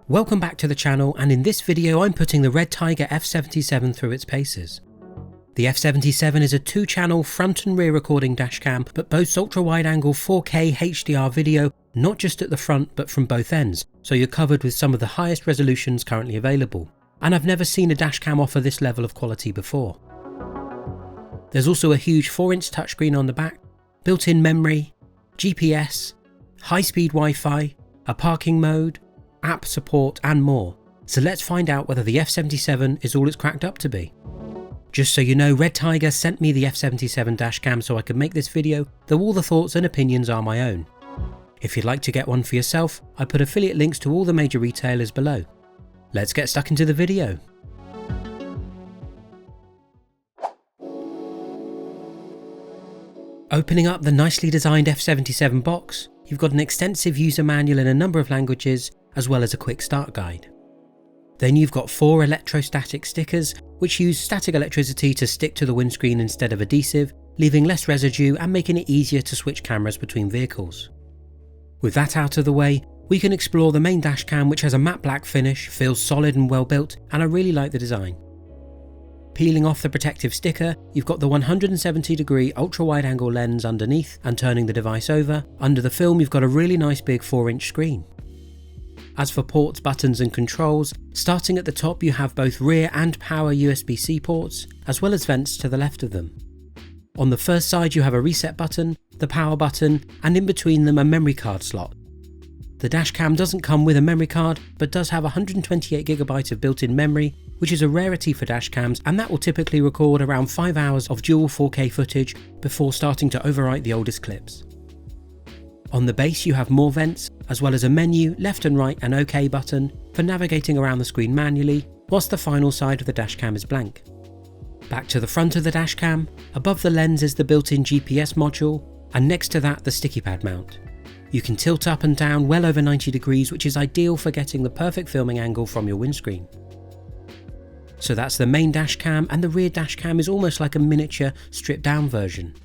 Welcome back to the channel, and in this video I'm putting the RedTiger F77 through its paces. The F77 is a 2-channel front and rear recording dashcam that boasts ultra-wide angle 4K HDR video not just at the front but from both ends, so you're covered with some of the highest resolutions currently available. And I've never seen a dashcam offer this level of quality before. There's also a huge 4-inch touchscreen on the back, built-in memory, GPS, high-speed Wi-Fi, a parking mode, app support and more. So let's find out whether the F77 is all it's cracked up to be. Just so you know, RedTiger sent me the F77 dashcam so I could make this video, though all the thoughts and opinions are my own. If you'd like to get one for yourself, I put affiliate links to all the major retailers below. Let's get stuck into the video. Opening up the nicely designed F77 box, you've got an extensive user manual in a number of languages, as well as a quick start guide. Then you've got 4 electrostatic stickers, which use static electricity to stick to the windscreen instead of adhesive, leaving less residue and making it easier to switch cameras between vehicles. With that out of the way, we can explore the main dashcam, which has a matte black finish, feels solid and well built, and I really like the design. Peeling off the protective sticker, you've got the 170-degree ultra-wide angle lens underneath, and turning the device over, under the film you've got a really nice big 4-inch screen. As for ports, buttons and controls, starting at the top you have both rear and power USB-C ports, as well as vents to the left of them. On the first side you have a reset button, the power button, and in between them a memory card slot. The dashcam doesn't come with a memory card, but does have 128GB of built-in memory, which is a rarity for dashcams, and that will typically record around 5 hours of dual 4K footage before starting to overwrite the oldest clips. On the base you have more vents, as well as a menu, left and right and OK button for navigating around the screen manually, whilst the final side of the dashcam is blank. Back to the front of the dashcam, above the lens is the built-in GPS module, and next to that the sticky pad mount. You can tilt up and down well over 90 degrees, which is ideal for getting the perfect filming angle from your windscreen. So that's the main dashcam, and the rear dashcam is almost like a miniature stripped down version.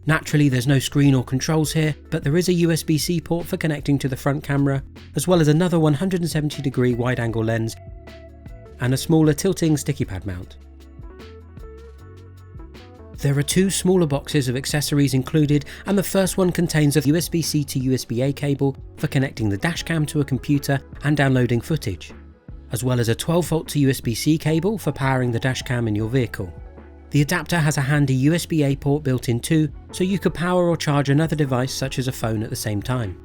Naturally there's no screen or controls here, but there is a USB-C port for connecting to the front camera, as well as another 170-degree wide angle lens and a smaller tilting sticky pad mount. There are 2 smaller boxes of accessories included, and the first one contains a USB-C to USB-A cable for connecting the dashcam to a computer and downloading footage, as well as a 12V to USB-C cable for powering the dashcam in your vehicle. The adapter has a handy USB-A port built in too, so you could power or charge another device such as a phone at the same time.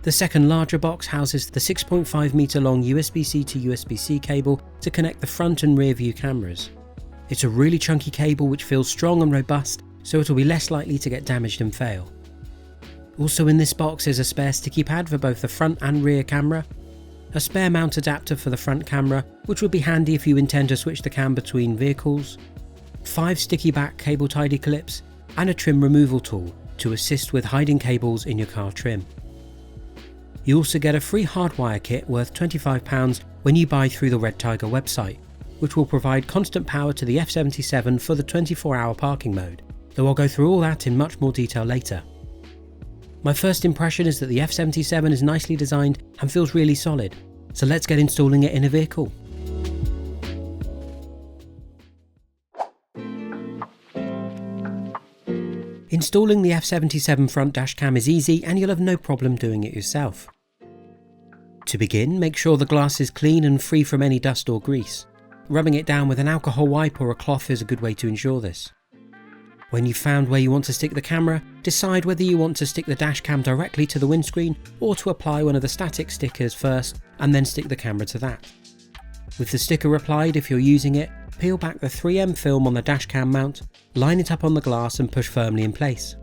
The second larger box houses the 6.5 meter long USB-C to USB-C cable to connect the front and rear view cameras. It's a really chunky cable which feels strong and robust, so it'll be less likely to get damaged and fail. Also in this box is a spare sticky pad for both the front and rear camera, a spare mount adapter for the front camera, which would be handy if you intend to switch the cam between vehicles, 5 sticky back cable tidy clips, and a trim removal tool to assist with hiding cables in your car trim. You also get a free hardwire kit worth £25 when you buy through the RedTiger website, which will provide constant power to the F77 for the 24-hour parking mode, though I'll go through all that in much more detail later. My first impression is that the F77 is nicely designed and feels really solid, so let's get installing it in a vehicle. Installing the F77 front dashcam is easy, and you'll have no problem doing it yourself. To begin, make sure the glass is clean and free from any dust or grease. Rubbing it down with an alcohol wipe or a cloth is a good way to ensure this. When you've found where you want to stick the camera, decide whether you want to stick the dashcam directly to the windscreen or to apply one of the static stickers first and then stick the camera to that. With the sticker applied, if you're using it, peel back the 3M film on the dashcam mount, line it up on the glass and push firmly in place.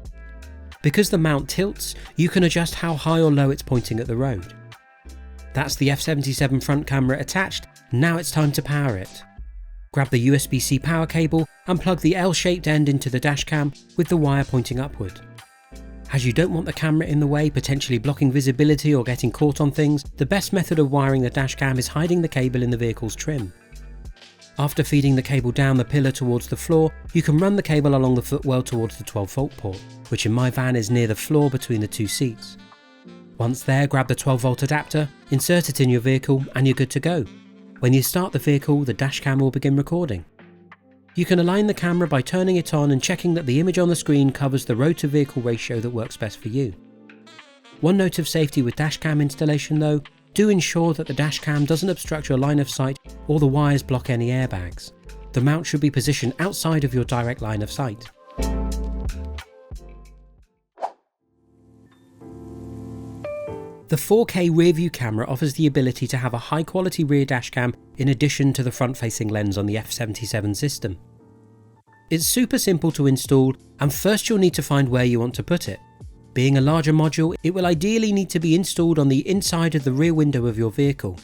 Because the mount tilts, you can adjust how high or low it's pointing at the road. That's the F77 front camera attached. Now it's time to power it. Grab the USB-C power cable and plug the L-shaped end into the dashcam with the wire pointing upward. As you don't want the camera in the way, potentially blocking visibility or getting caught on things, the best method of wiring the dashcam is hiding the cable in the vehicle's trim. After feeding the cable down the pillar towards the floor, you can run the cable along the footwell towards the 12V port, which in my van is near the floor between the 2 seats. Once there, grab the 12V adapter, insert it in your vehicle and you're good to go. When you start the vehicle, the dashcam will begin recording. You can align the camera by turning it on and checking that the image on the screen covers the road to vehicle ratio that works best for you. One note of safety with dashcam installation though, do ensure that the dashcam doesn't obstruct your line of sight or the wires block any airbags. The mount should be positioned outside of your direct line of sight. The 4K rear-view camera offers the ability to have a high-quality rear dashcam in addition to the front-facing lens on the F77 system. It's super simple to install, and first you'll need to find where you want to put it. Being a larger module, it will ideally need to be installed on the inside of the rear window of your vehicle.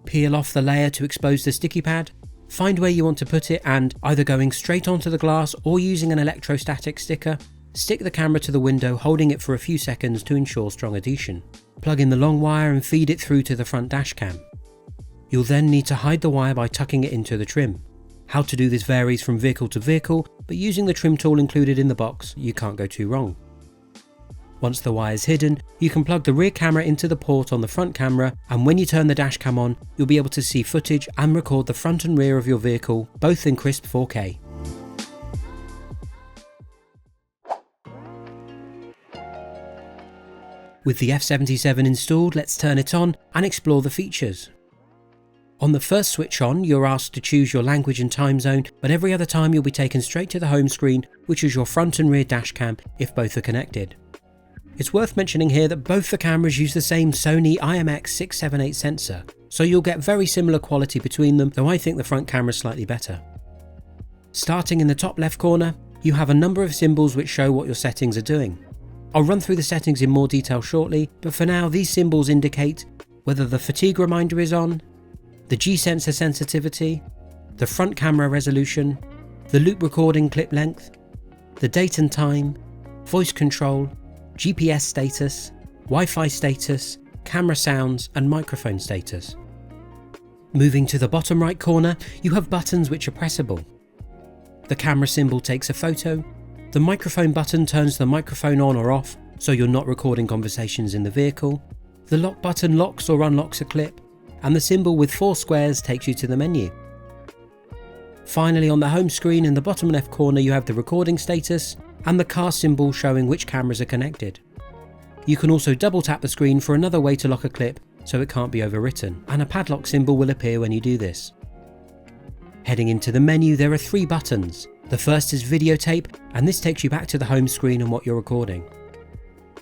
Peel off the layer to expose the sticky pad, find where you want to put it, and either going straight onto the glass or using an electrostatic sticker, stick the camera to the window, holding it for a few seconds to ensure strong adhesion. Plug in the long wire and feed it through to the front dashcam. You'll then need to hide the wire by tucking it into the trim. How to do this varies from vehicle to vehicle, but using the trim tool included in the box, you can't go too wrong. Once the wire is hidden, you can plug the rear camera into the port on the front camera, and when you turn the dashcam on, you'll be able to see footage and record the front and rear of your vehicle, both in crisp 4K. With the F77 installed, let's turn it on and explore the features. On the first switch on, you're asked to choose your language and time zone, but every other time you'll be taken straight to the home screen, which is your front and rear dashcam if both are connected. It's worth mentioning here that both the cameras use the same Sony IMX678 sensor, so you'll get very similar quality between them, though I think the front camera is slightly better. Starting in the top left corner, you have a number of symbols which show what your settings are doing. I'll run through the settings in more detail shortly, but for now these symbols indicate whether the fatigue reminder is on, the G-sensor sensitivity, the front camera resolution, the loop recording clip length, the date and time, voice control, GPS status, Wi-Fi status, camera sounds and microphone status. Moving to the bottom right corner, you have buttons which are pressable. The camera symbol takes a photo, the microphone button turns the microphone on or off so you're not recording conversations in the vehicle, the lock button locks or unlocks a clip, and the symbol with 4 squares takes you to the menu. Finally, on the home screen in the bottom left corner you have the recording status and the car symbol showing which cameras are connected. You can also double tap the screen for another way to lock a clip so it can't be overwritten, and a padlock symbol will appear when you do this. Heading into the menu, there are 3 buttons. The first is videotape, and this takes you back to the home screen and what you're recording.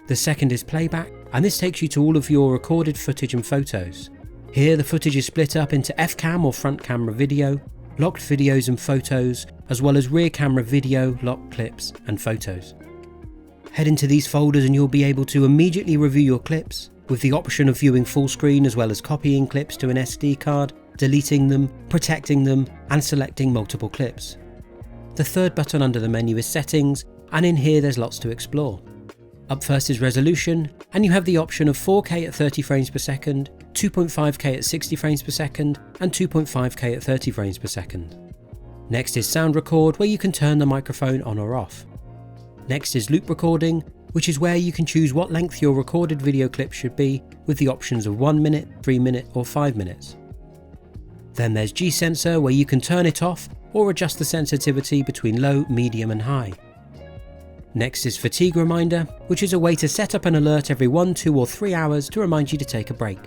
The second is playback, and this takes you to all of your recorded footage and photos. Here the footage is split up into F-cam or front camera video, locked videos and photos, as well as rear camera video, locked clips and photos. Head into these folders and you'll be able to immediately review your clips, with the option of viewing full screen as well as copying clips to an SD card, deleting them, protecting them, and selecting multiple clips. The third button under the menu is settings, and in here there's lots to explore. Up first is resolution, and you have the option of 4K at 30 frames per second, 2.5K at 60 frames per second, and 2.5K at 30 frames per second. Next is sound record, where you can turn the microphone on or off. Next is loop recording, which is where you can choose what length your recorded video clip should be, with the options of 1 minute, 3 minutes, or 5 minutes. Then there's G-sensor, where you can turn it off or adjust the sensitivity between low, medium and high. Next is fatigue reminder, which is a way to set up an alert every 1, 2 or 3 hours to remind you to take a break.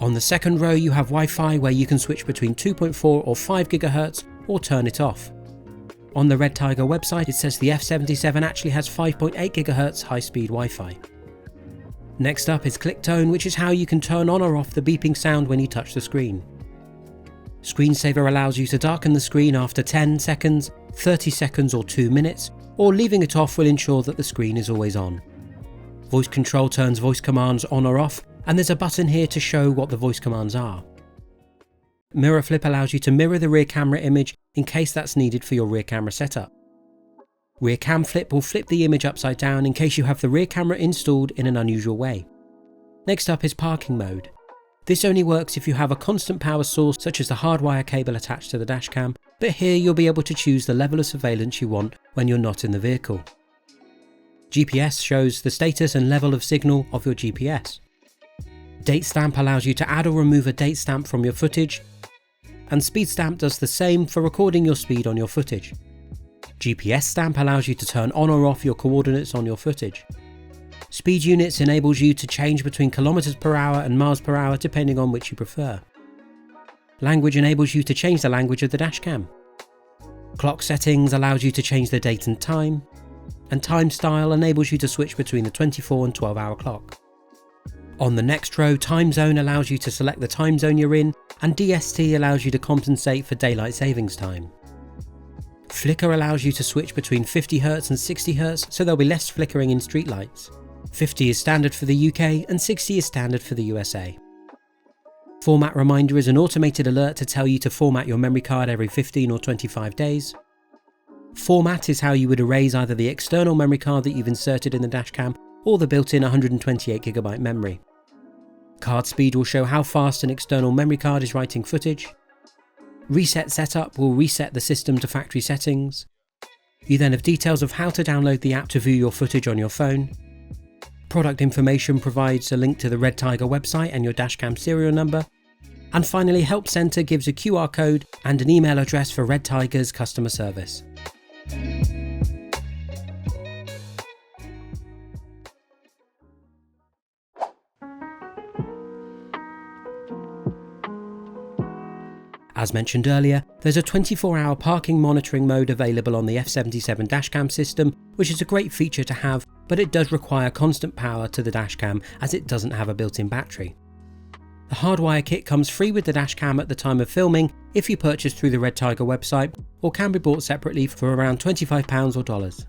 On the second row you have Wi-Fi, where you can switch between 2.4 or 5 GHz or turn it off. On the RedTiger website it says the F77 actually has 5.8 GHz high-speed Wi-Fi. Next up is click tone, which is how you can turn on or off the beeping sound when you touch the screen. Screensaver allows you to darken the screen after 10 seconds, 30 seconds or 2 minutes, or leaving it off will ensure that the screen is always on. Voice control turns voice commands on or off, and there's a button here to show what the voice commands are. Mirror flip allows you to mirror the rear camera image in case that's needed for your rear camera setup. Rear cam flip will flip the image upside down in case you have the rear camera installed in an unusual way. Next up is parking mode. This only works if you have a constant power source such as the hardwire cable attached to the dashcam, but here you'll be able to choose the level of surveillance you want when you're not in the vehicle. GPS shows the status and level of signal of your GPS. Date stamp allows you to add or remove a date stamp from your footage, and speed stamp does the same for recording your speed on your footage. GPS stamp allows you to turn on or off your coordinates on your footage. Speed units enables you to change between kilometers per hour and miles per hour depending on which you prefer. Language enables you to change the language of the dashcam. Clock settings allows you to change the date and time time style enables you to switch between the 24 and 12-hour clock. On the next row, time zone allows you to select the time zone you're in, and DST allows you to compensate for daylight savings time. Flicker allows you to switch between 50Hz and 60Hz, so there'll be less flickering in streetlights. 50 is standard for the UK and 60 is standard for the USA. Format reminder is an automated alert to tell you to format your memory card every 15 or 25 days. Format is how you would erase either the external memory card that you've inserted in the dashcam or the built-in 128GB memory. Card speed will show how fast an external memory card is writing footage. Reset setup will reset the system to factory settings. You then have details of how to download the app to view your footage on your phone. Product information provides a link to the RedTiger website and your dashcam serial number. And finally, Help Center gives a QR code and an email address for RedTiger's customer service. As mentioned earlier, there's a 24-hour parking monitoring mode available on the F77 dashcam system, which is a great feature to have, but it does require constant power to the dashcam as it doesn't have a built-in battery. The hardwire kit comes free with the dashcam at the time of filming if you purchase through the RedTiger website, or can be bought separately for around £25 or $.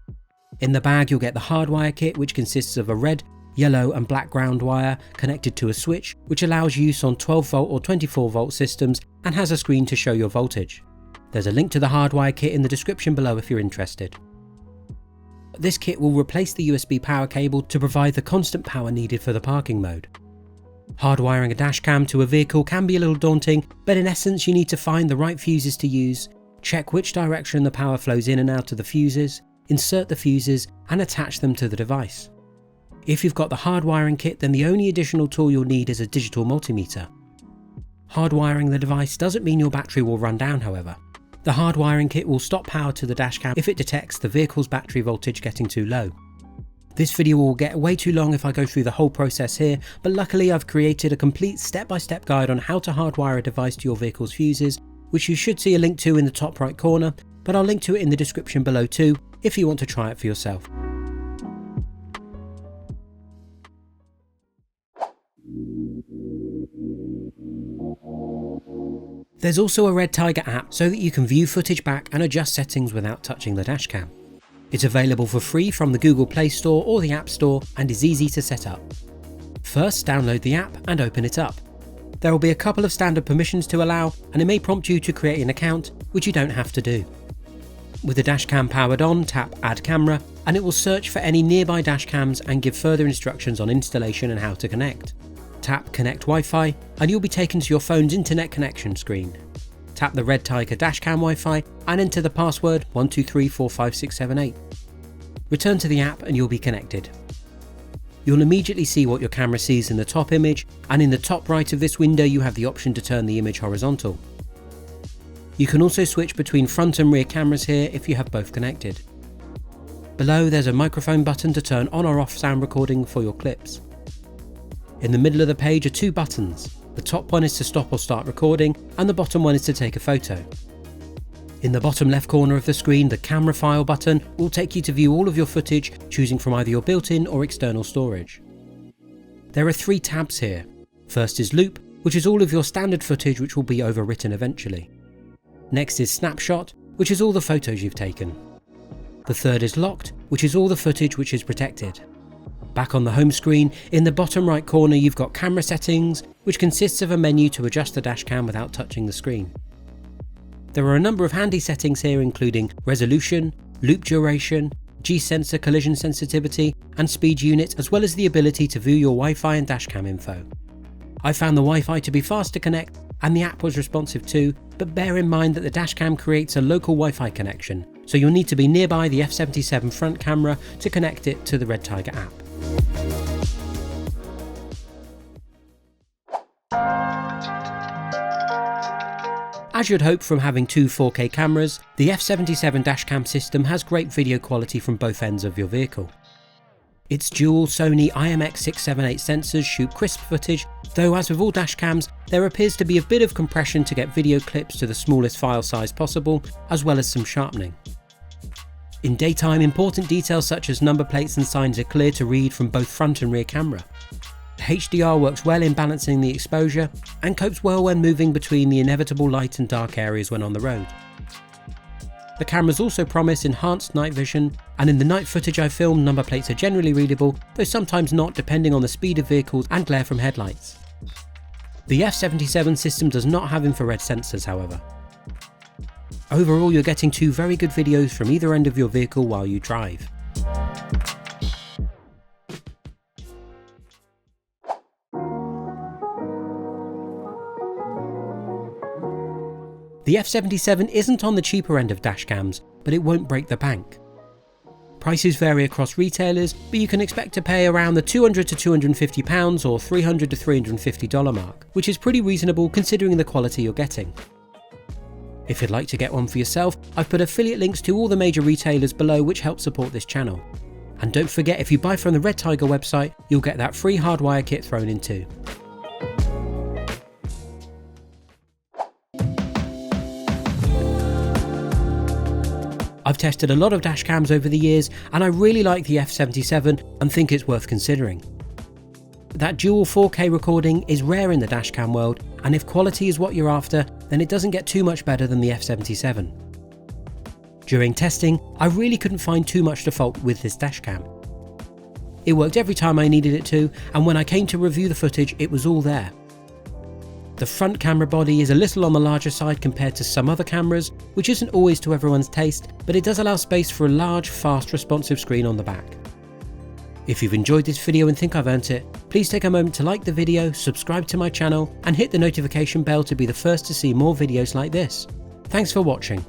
In the bag you'll get the hardwire kit, which consists of a red, yellow and black ground wire connected to a switch, which allows use on 12V or 24V systems and has a screen to show your voltage. There's a link to the hardwire kit in the description below if you're interested. This kit will replace the USB power cable to provide the constant power needed for the parking mode. Hardwiring a dashcam to a vehicle can be a little daunting, but in essence you need to find the right fuses to use, check which direction the power flows in and out of the fuses, insert the fuses and attach them to the device. If you've got the hardwiring kit, then the only additional tool you'll need is a digital multimeter. Hardwiring the device doesn't mean your battery will run down, however. The hardwiring kit will stop power to the dashcam if it detects the vehicle's battery voltage getting too low. This video will get way too long if I go through the whole process here, but luckily I've created a complete step-by-step guide on how to hardwire a device to your vehicle's fuses, which you should see a link to in the top right corner, but I'll link to it in the description below too if you want to try it for yourself. There's also a RedTiger app so that you can view footage back and adjust settings without touching the dashcam. It's available for free from the Google Play Store or the App Store and is easy to set up. First, download the app and open it up. There will be a couple of standard permissions to allow, and it may prompt you to create an account, which you don't have to do. With the dashcam powered on, tap Add Camera and it will search for any nearby dashcams and give further instructions on installation and how to connect. Tap Connect Wi-Fi and you'll be taken to your phone's internet connection screen. Tap the RedTiger dashcam Wi-Fi and enter the password 123456778. Return to the app and you'll be connected. You'll immediately see what your camera sees in the top image, and in the top right of this window you have the option to turn the image horizontal. You can also switch between front and rear cameras here if you have both connected. Below there's a microphone button to turn on or off sound recording for your clips. In the middle of the page are two buttons. The top one is to stop or start recording, and the bottom one is to take a photo. In the bottom left corner of the screen, the camera file button will take you to view all of your footage, choosing from either your built-in or external storage. There are three tabs here. First is Loop, which is all of your standard footage which will be overwritten eventually. Next is Snapshot, which is all the photos you've taken. The third is Locked, which is all the footage which is protected. Back on the home screen, in the bottom right corner you've got camera settings, which consists of a menu to adjust the dashcam without touching the screen. There are a number of handy settings here, including resolution, loop duration, G-sensor collision sensitivity and speed unit, as well as the ability to view your Wi-Fi and dashcam info. I found the Wi-Fi to be fast to connect and the app was responsive too, but bear in mind that the dashcam creates a local Wi-Fi connection, so you'll need to be nearby the F77 front camera to connect it to the RedTiger app. As you'd hope from having two 4K cameras, the F77 dashcam system has great video quality from both ends of your vehicle. Its dual Sony IMX678 sensors shoot crisp footage, though as with all dashcams, there appears to be a bit of compression to get video clips to the smallest file size possible, as well as some sharpening. In daytime, important details such as number plates and signs are clear to read from both front and rear camera. The HDR works well in balancing the exposure, and copes well when moving between the inevitable light and dark areas when on the road. The cameras also promise enhanced night vision, and in the night footage I filmed, number plates are generally readable, though sometimes not depending on the speed of vehicles and glare from headlights. The F77 system does not have infrared sensors, however. Overall, you're getting two very good videos from either end of your vehicle while you drive. The F77 isn't on the cheaper end of dashcams, but it won't break the bank. Prices vary across retailers, but you can expect to pay around the £200 to £250 or $300 to $350 mark, which is pretty reasonable considering the quality you're getting. If you'd like to get one for yourself, I've put affiliate links to all the major retailers below which help support this channel. And don't forget, if you buy from the RedTiger website, you'll get that free hardwire kit thrown in too. I've tested a lot of dashcams over the years, and I really like the F77 and think it's worth considering. That dual 4K recording is rare in the dashcam world, and if quality is what you're after, then it doesn't get too much better than the F77. During testing, I really couldn't find too much to fault with this dashcam. It worked every time I needed it to, and when I came to review the footage, it was all there. The front camera body is a little on the larger side compared to some other cameras, which isn't always to everyone's taste, but it does allow space for a large, fast, responsive screen on the back. If you've enjoyed this video and think I've earned it, please take a moment to like the video, subscribe to my channel, and hit the notification bell to be the first to see more videos like this. Thanks for watching.